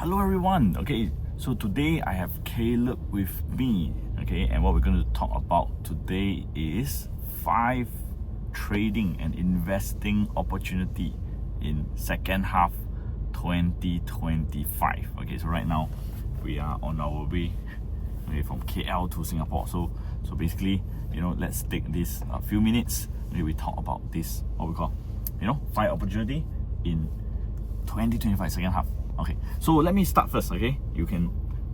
Hello everyone. Okay, so today I have Caleb with me. Okay, and what we're going to talk about today is 5 trading and investing opportunity in second half 2025. Okay, so right now we are on our way from KL to Singapore. So basically, let's take this few minutes. We talk about this, what we call, 5 opportunity in 2025 second half. Okay, so let me start first. Okay, you can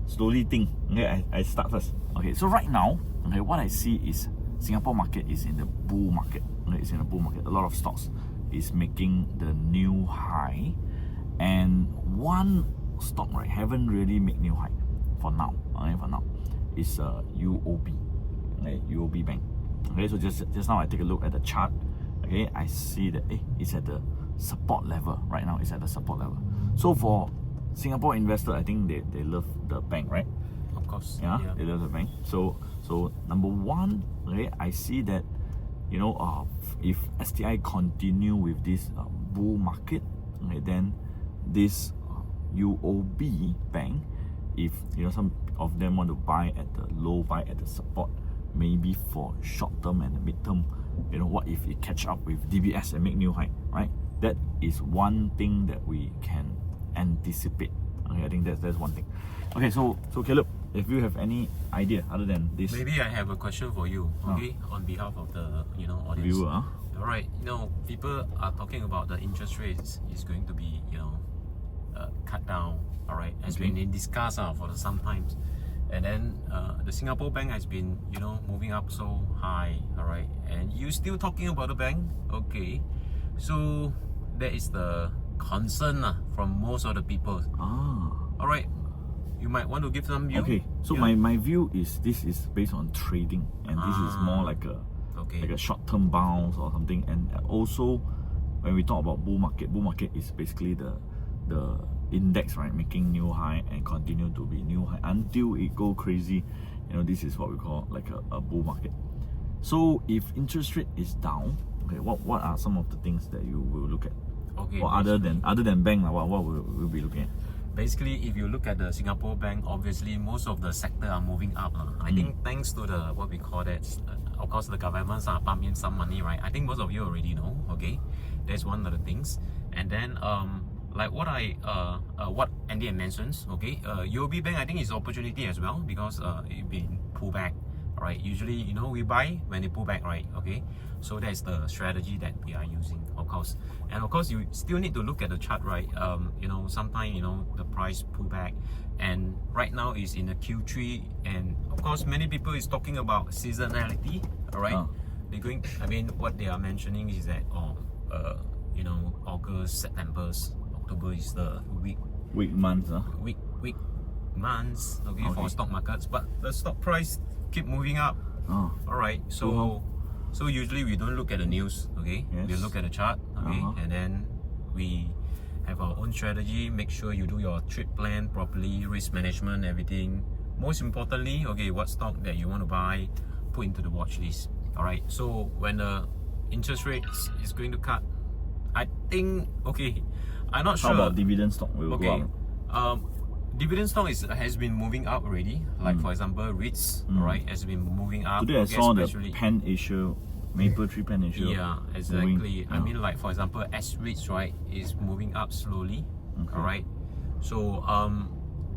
slowly think. Okay, I start first. Okay, so right now, okay, what I see is Singapore market is in the bull market. Okay, it's in the bull market. A lot of stocks is making the new high, and one stock haven't really made new high for now. Okay, for now, is UOB. Okay, UOB Bank. Okay, so just now I take a look at the chart. Okay, I see that it's at the support level right now. It's at the support level. So for Singapore investor, I think they love the bank, right? Of course. Yeah, they love the bank. So number one, okay, I see that if STI continue with this bull market, okay, then this UOB bank, if some of them want to buy at the low, buy at the support, maybe for short term and the mid term, what if it catch up with DBS and make new high, right? That is one thing that we can anticipate. Okay, I think that's one thing. Okay, so Caleb, if you have any idea other than this, maybe I have a question for you. Okay, on behalf of the audience. Viewer, All right, people are talking about the interest rates is going to be cut down. All right, has been in discuss for some times, and then the Singapore bank has been moving up so high. All right, and you still talking about the bank? Okay, so that is the concern from most of the people. All right, you might want to give some view. Okay, so my view is this is based on trading, and this is more like a short-term bounce or something. And also, when we talk about bull market is basically the index, right, making new high and continue to be new high until it go crazy. This is what we call like a bull market. So if interest rate is down, okay, what are some of the things that you will look at? Okay, or other than bank, what will we be looking at? Basically, if you look at the Singapore bank, obviously most of the sector are moving up. I think thanks to the what we call that, of course the governments are pumping some money, right? I think most of you already know. Okay, that's one of the things. And then like what Andy mentions, okay, UOB Bank I think is opportunity as well because it been pulled back. Right, usually we buy when they pull back, right? Okay, so that's the strategy that we are using, of course. And of course you still need to look at the chart, right? Sometimes the price pull back, and right now is in the Q3, and of course many people is talking about seasonality. All right, they're going, what they are mentioning is that August, September, October is the weak months, weak months, okay, for stock markets, but the stock price keep moving up. All right, so usually we don't look at the news, okay? We look at the chart, okay, and then we have our own strategy. Make sure you do your trade plan properly, risk management, everything. Most importantly, okay, what stock that you want to buy, put into the watch list. All right, so when the interest rate is going to cut, I think, okay, I'm not sure. How about dividend stock? Will go up? Dividend stock has been moving up already. Like for example, REITs, right, has been moving up. Today I saw the Pan Asia, Maple Tree Pan Asia. Yeah, exactly. Like for example, S-REITs, right, is moving up slowly. All right. So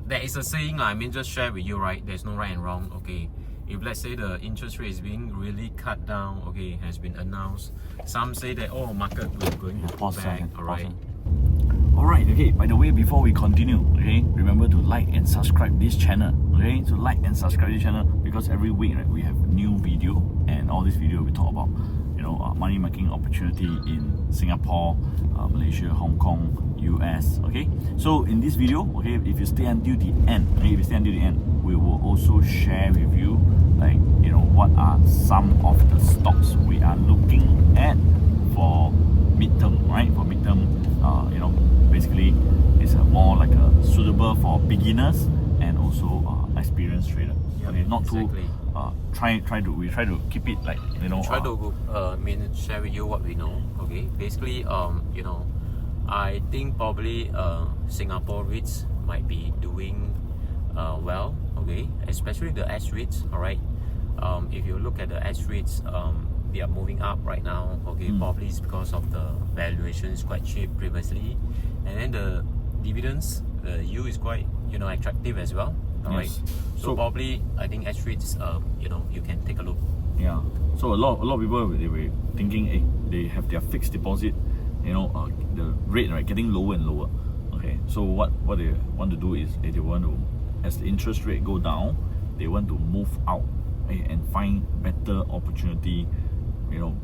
there is a saying, just share with you, right? There's no right and wrong. Okay. If let's say the interest rate is being really cut down, okay, has been announced. Some say that market will going to pull back. All right. Alright, okay, by the way, before we continue, okay, remember to like and subscribe this channel, okay, so like and subscribe this channel because every week, right, we have new video, and all this video we talk about, money making opportunity in Singapore, Malaysia, Hong Kong, US, okay. So in this video, okay, if you stay until the end, we will also share with you, like, what are some of the stocks we are looking at for midterm, right? For midterm, basically it's more like a suitable for beginners and also experienced trader. Okay, not exactly. We try to keep it like try to share with you what we know. Okay, basically I think probably Singapore REITs might be doing well, okay, especially the S REITs, all right. If you look at the S REITs, they are moving up right now, okay. Probably it's because of the valuation is quite cheap previously, and then the dividends, the yield is quite attractive as well, all right. So probably I think S REITs, you can take a look. Yeah. So a lot of people, they were thinking, hey, they have their fixed deposit, the rate, right, getting lower and lower. Okay. So what they want to do is they want to, as the interest rate go down, they want to move out and find better opportunity,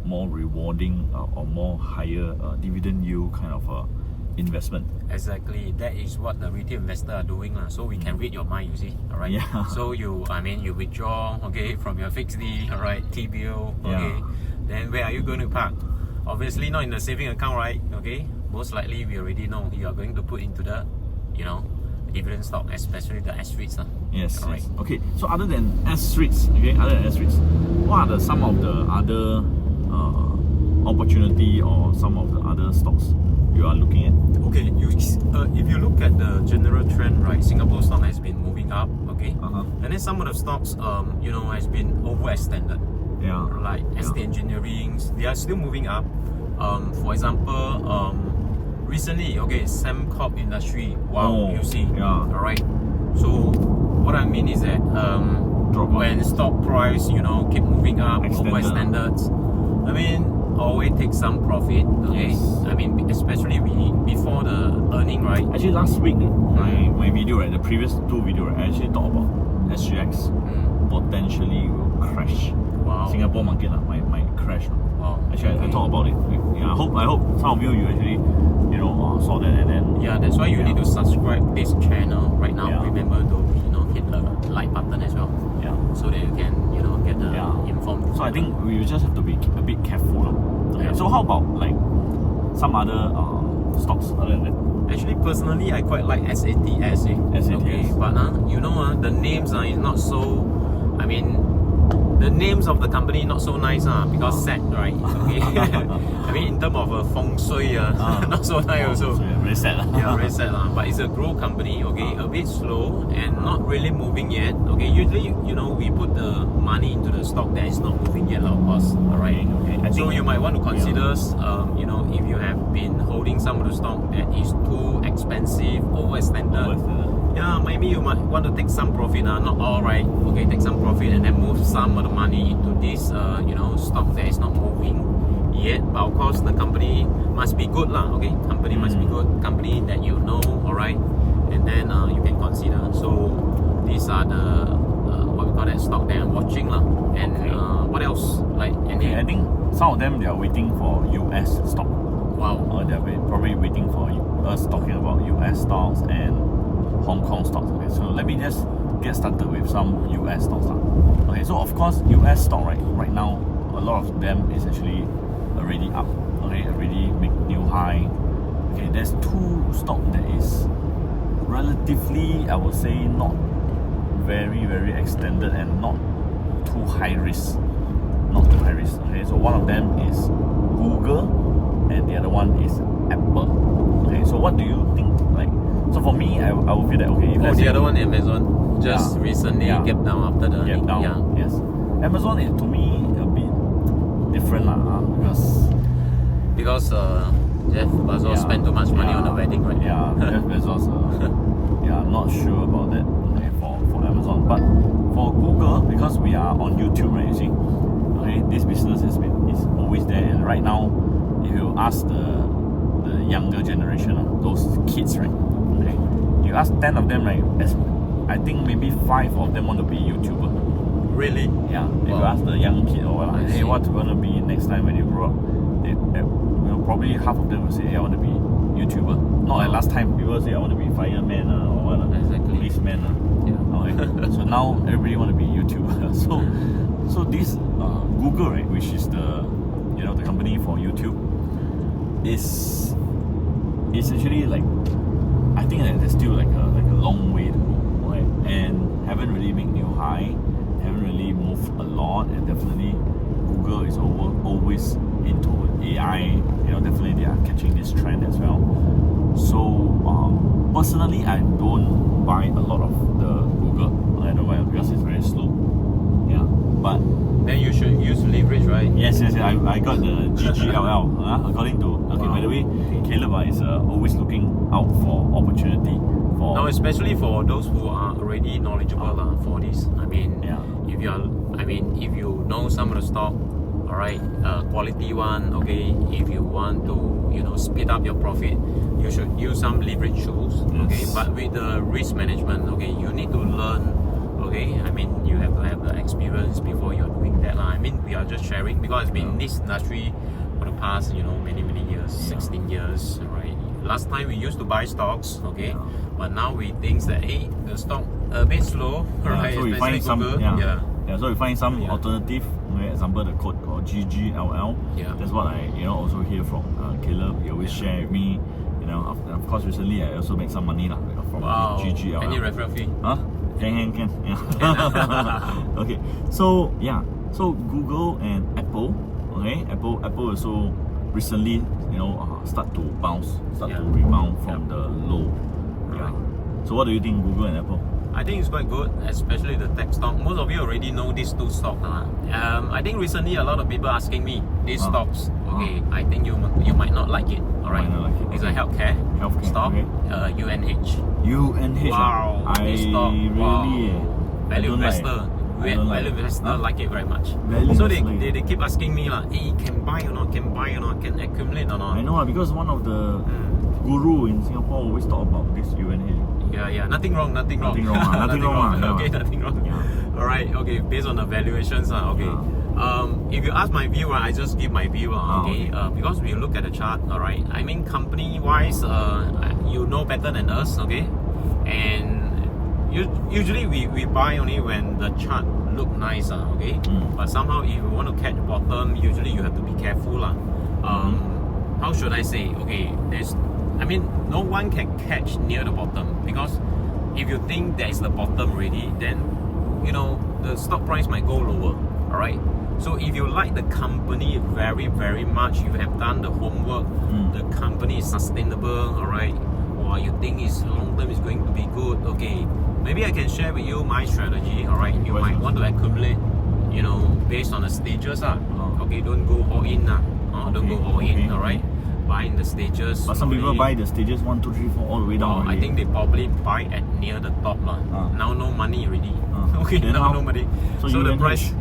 more rewarding or more higher dividend yield kind of investment. Exactly, that is what the retail investors are doing, so we can read your mind, you see, all right. Yeah. So you withdraw, okay, from your fixed D, all right, TBO, okay. Then where are you going to park? Obviously not in the saving account, right? Okay. Most likely we already know you are going to put into the, dividend stock, especially the S REITs. Yes. All right. Okay. So other than S REITs, what are some of the other opportunity or some of the other stocks you are looking at? Okay, if you look at the general trend, right, Singapore stock has been moving up, okay, and then some of the stocks, has been overextended. Yeah. Like ST Engineering, they are still moving up. For example, recently, okay, Sembcorp Industry, wow, you see, all right. So what I mean is that when stock price, keep moving up, overextended, I mean, always take some profit, okay. I mean, especially before the earning, right? Actually, last week, my video, right, the previous two video, right, I actually talked about SGX potentially will crash. Wow. Singapore market might crash. Wow. Actually, I talked about it. Yeah, I hope some of you actually saw that, and then that's why you need to subscribe this channel right now. Yeah. Remember to hit the like button as well. Yeah. So that you can get the informed. So I think we just have to be a bit careful. Okay. So how about like some other stocks other than that? Actually, personally, I quite like SATS. Okay, but the names is not so. I mean, the names of the company not so nice because sad, right? Okay. I mean, in terms of feng shui, not so nice also. So very sad. Yeah, very sad. But it's a growth company, okay, a bit slow and not really moving yet. Okay, usually, we put the money into the stock that is not moving yet, of course. All right. Okay. So you might want to consider, if you have been holding some of the stock that is too expensive, overextended. Yeah, maybe you might want to take some profit, not all, right? Okay, take some profit and then move some of the money into this, stock that is not moving yet. But of course, the company must be good, okay? Company must be good, company that you know, all right? And then you can consider. So these are the what we call that stock that I'm watching, And what else? Like any? I think some of them they are waiting for US stock. Wow. They're probably waiting for us talking about US stocks and Hong Kong stocks. Okay, so let me just get started with some US stocks. Okay, so of course US stock right now, a lot of them is actually already up. Okay, already make new high. Okay, there's two stock that is relatively, I would say, not very extended and not too high risk. Not too high risk. Okay, so one of them is Google and the other one is Apple. Okay, so what do you think? So for me, I would feel that if the other one, Amazon, just recently gap down after the gap down. Yeah. Yes, Amazon is to me a bit different because Jeff Bezos spent too much money on the wedding, right? Yeah, Jeff Bezos. I'm not sure about that for Amazon, but for Google, because we are on YouTube, right? You see, okay, this business is always there, and right now, if you ask the younger generation, those kids, right? Okay, you ask 10 of them, right? I think maybe 5 of them want to be YouTuber. Really? Yeah. If you ask the young kid hey, what you want to be next time when you grow up, probably half of them will say, I want to be YouTuber. Not like last time people say I want to be fireman or what, policeman. Okay. So now everybody want to be YouTuber. So this Google, right, which is the the company for YouTube, is actually like, I think that there's still like a long way to go, right? And haven't really made new high, haven't really moved a lot, and definitely Google is always into AI, definitely they are catching this trend as well. So personally, I don't buy a lot of the Google. I don't buy it because it's very slow. Yeah, but then you should use leverage, right? yes. I got the GGLL. According to by the way, Caleb is always looking out for opportunity. No, especially for those who are already knowledgeable for this. I mean, if you know some of the stock, all right, quality one, okay. If you want to, speed up your profit, you should use some leverage tools, okay. But with the risk management, okay, you need to learn, okay. I mean, you have to have the experience before you're doing that. I mean, we are just sharing because it's been in this industry for the past, many years, 16 years, right? Last time we used to buy stocks, okay, but now we think that the stock a bit slow, right? So we find some, so we find some Yeah. alternative. Example, the code called GGLL. Yeah. That's what I also hear from Caleb. He always share with me. Of course, recently I also make some money from GGLL. Any referral fee? Can. Yeah. Okay. So so Google and Apple. Okay. Apple also recently start to rebound from the low. Yeah. So what do you think, Google and Apple? I think it's quite good, especially the tech stock. Most of you already know these two stocks. I think recently a lot of people asking me these stocks. Okay, I think you might not like it. All right, it's a healthcare stock. Okay. UNH. UNH. Wow, this stock. Value investor. Value investor like it very much. So they keep asking me hey, can buy or not? Can buy or not? Can accumulate or not? I know because one of the guru in Singapore always talk about this UNH. Yeah, nothing wrong. Nothing wrong. Okay, nothing wrong. Yeah. Alright, okay, based on the valuations, okay. If you ask my view, I just give my view, okay. Because we look at the chart, alright. I mean, company wise, you know better than us, okay. And usually we buy only when the chart look nice, okay. But somehow, if you want to catch bottom, usually you have to be careful, How should I say? Okay, no one can catch near the bottom, because if you think that is the bottom already, then the stock price might go lower. All right. So if you like the company very, very much, you have done the homework, the company is sustainable, all right, or you think it's long term is going to be good, okay, maybe I can share with you my strategy. All right, you might want to accumulate, based on the stages. Okay, don't go all in. Don't go all in. All right. Buy in the stages. But some people buy the stages 1, 2, 3, 4 all the way down. I think they probably buy at near the top. Now no money already. Okay, then now no money. So the price,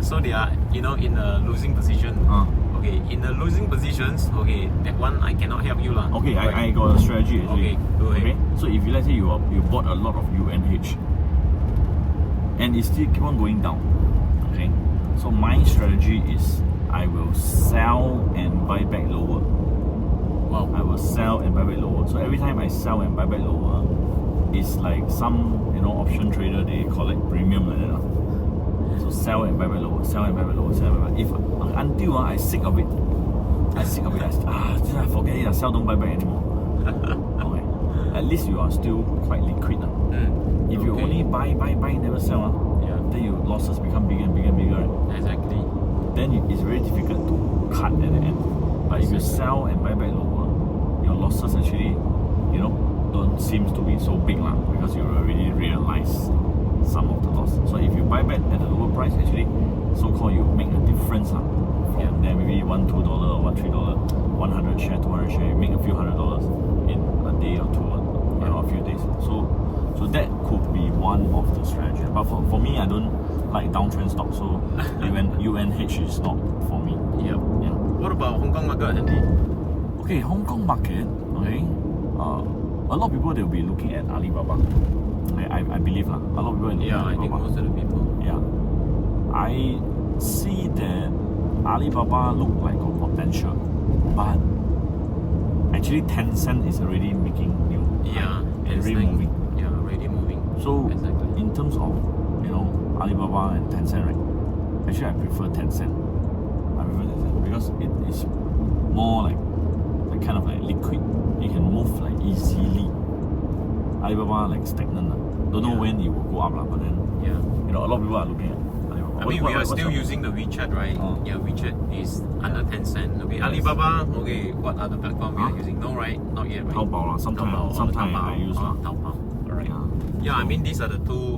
so they are in a losing position. Okay, in the losing positions, okay, that one I cannot help you. Okay, I got a strategy actually. Okay, go ahead. Okay, so if let's say you bought a lot of UNH and it still keep on going down, okay, so my strategy is I will sell and buy back lower. I will sell and buy back lower. So every time I sell and buy back lower, it's like some option trader, they collect premium like that. So sell and buy back lower, sell and buy back lower, sell and buy back. If until I sick of it, I forget it. I sell, don't buy back anymore. Okay, at least you are still quite liquid. If you only buy, never sell, then your losses become bigger and bigger and bigger. Right? Exactly. Then it's very difficult to cut at the end. But if you sell and buy back lower, your losses actually, don't seem to be so big because you already realize some of the loss. So if you buy back at a lower price, actually, so-called you make a difference from there, maybe $1, $2 or $1, $3, 100 share, 200 share, you make a few $100s in a day or two, a few days. So that could be one of the strategies. But for me, I don't like downtrend stocks, so UNH is not for me. Yeah. What about Hong Kong market, Andy? Okay, Hong Kong market. Okay, a lot of people they'll be looking at Alibaba. I believe a lot of people in I think most of the people. Yeah, I see that Alibaba look like a potential, but actually Tencent is already making new. It's already moving. Already moving. So in terms of Alibaba and Tencent, right? Actually, I prefer Tencent. Because it is more like kind of like liquid. It can move like easily. Alibaba like stagnant. Don't know when it will go up, but then a lot of people are looking at Alibaba. I mean, we are still using the WeChat, right? Yeah, WeChat is under 10 cents. Okay, Alibaba, okay, what other platform we are using? No, right? Not yet, right? Taobao, sometimes I use Taobao. Alright. Yeah, I mean, these are the two,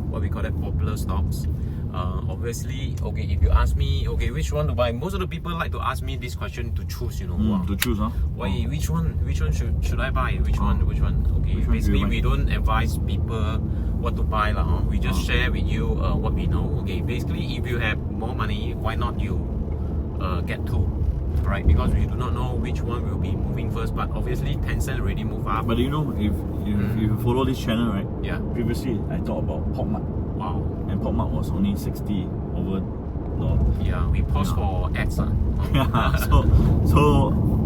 what we call it, popular stocks. Obviously, okay, if you ask me, okay, which one to buy, most of the people like to ask me this question to choose, you know. To choose, huh? Why, which one should I buy? Which one? Okay, basically, we don't advise people what to buy, we just share with you what we know. Okay, basically, if you have more money, why not you get two? Right, because we do not know which one will be moving first, but obviously Tencent already moved up. But you know, if you follow this channel, right? Yeah. Previously, I talked about PopMart. Wow. And PopMart was only 60 over. Yeah, we paused for ads. Yeah. So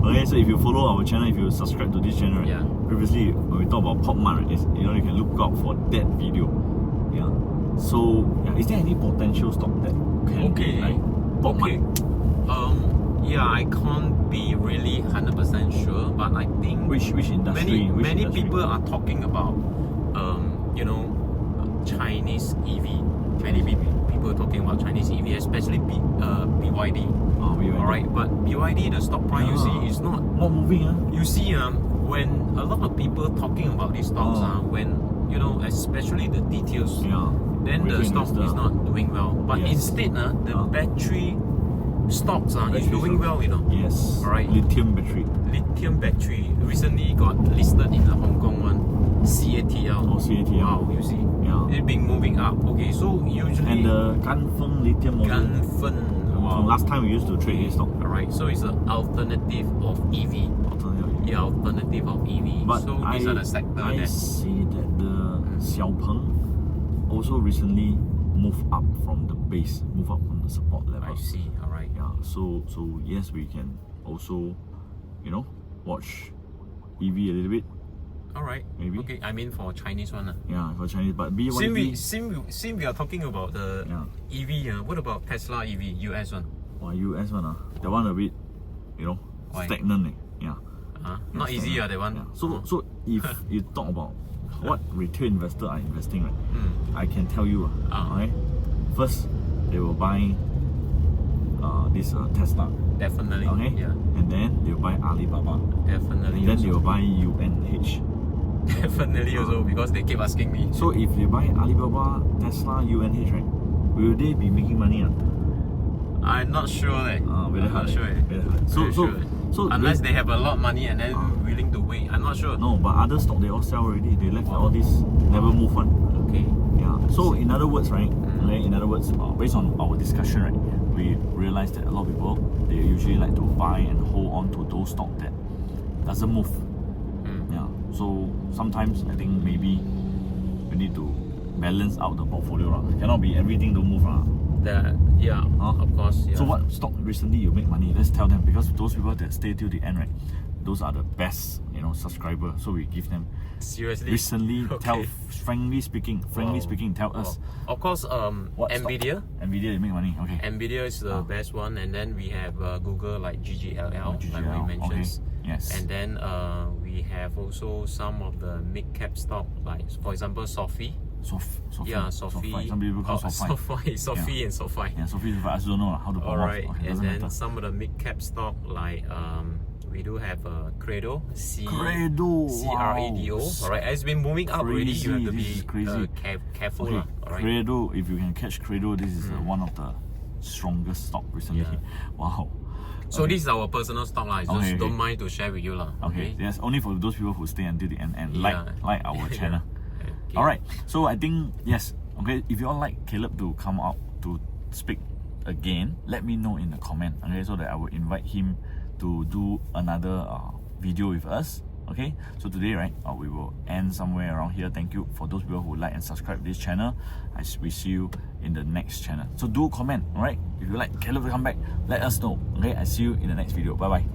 okay. So if you follow our channel, if you subscribe to this channel, right, previously when we talk about PopMart, right, you can look out for that video. Yeah. So is there any potential stock that can be like PopMart? Yeah, I can't be really 100% sure, but I think which industry? Many people are talking about Chinese EV. Many people are talking about Chinese EV, especially BYD. Alright, but BYD, the stock price you see is not moving. You see, when a lot of people talking about these stocks, when especially the details, then the stock is not doing well. But instead, the battery stocks is doing well, Yes. Alright. Lithium battery recently got listed in the Hong Kong one, CATL. CATL. Wow, you see, it's been moving up. Okay, so usually and the Ganfeng lithium also. Wow. Last time we used to trade this stock. Alright, so it's an alternative of EV. Alternative of EV. But so these are the sectors. I see that the Xiaopeng also recently move up from the base, move up from the support level. I see. Alright. Yeah. So yes, we can also, watch EV a little bit. Alright. Maybe. Okay. I mean for Chinese one. Yeah, for Chinese. But BYD. Since we are talking about the EV. What about Tesla EV? US one. US one. That one a bit, stagnant. Yeah. Not easy. That one. Yeah. So if you talk about what retail investors are investing, right? I can tell you. Okay. First, they will buy this Tesla. Definitely. Okay. Yeah. And then they will buy Alibaba. Definitely. And then they will buy UNH. Definitely also because they keep asking me. So if they buy Alibaba, Tesla, UNH, right? Will they be making money? I'm not sure. Very hard. Very hard. So unless they have a lot of money and then willing to wait, I'm not sure. No, but other stock they all sell already. They left all this never move one. Okay. Yeah. So in other words, right? Okay. In other words, based on our discussion, right, we realized that a lot of people they usually like to buy and hold on to those stock that doesn't move. Yeah. So sometimes I think maybe we need to balance out the portfolio. It cannot be everything don't move. Of course. Yeah. So what stock recently you make money? Let's tell them, because those people that stay till the end, right? Those are the best, subscribers. So we give them. Seriously. Recently, frankly speaking, tell us. Of course, Nvidia. Nvidia, they make money. Okay. Nvidia is the best one, and then we have Google like GGLL, like we mentioned. Okay. Yes. And then we have also some of the mid-cap stock, like for example, Sophie. Sophie. Yeah, Sophie. Some people call Sophie. Sophie and Sophie. Yeah, Sophie. I also don't know how to pronounce. Alright, Okay, and then matter. some of the mid-cap stock like we do have Credo. Credo. CREDO. Alright, it's been moving up already. You have to be careful. Okay. Alright. Credo. If you can catch Credo, this is one of the strongest stock recently. Yeah. Wow. So this is our personal stock lah. Just don't mind to share with you lah. Okay. Yes, only for those people who stay until the end and like our channel. Okay. Alright. So I think yes. Okay. If you all like Caleb to come out to speak again, let me know in the comment. Okay, so that I will invite him to do another video with us. Okay, so today, right, we will end somewhere around here. Thank you for those people who like and subscribe this channel. We see you in the next channel. So do comment, alright? If you like Caleb to come back, let us know. Okay, I see you in the next video. Bye bye.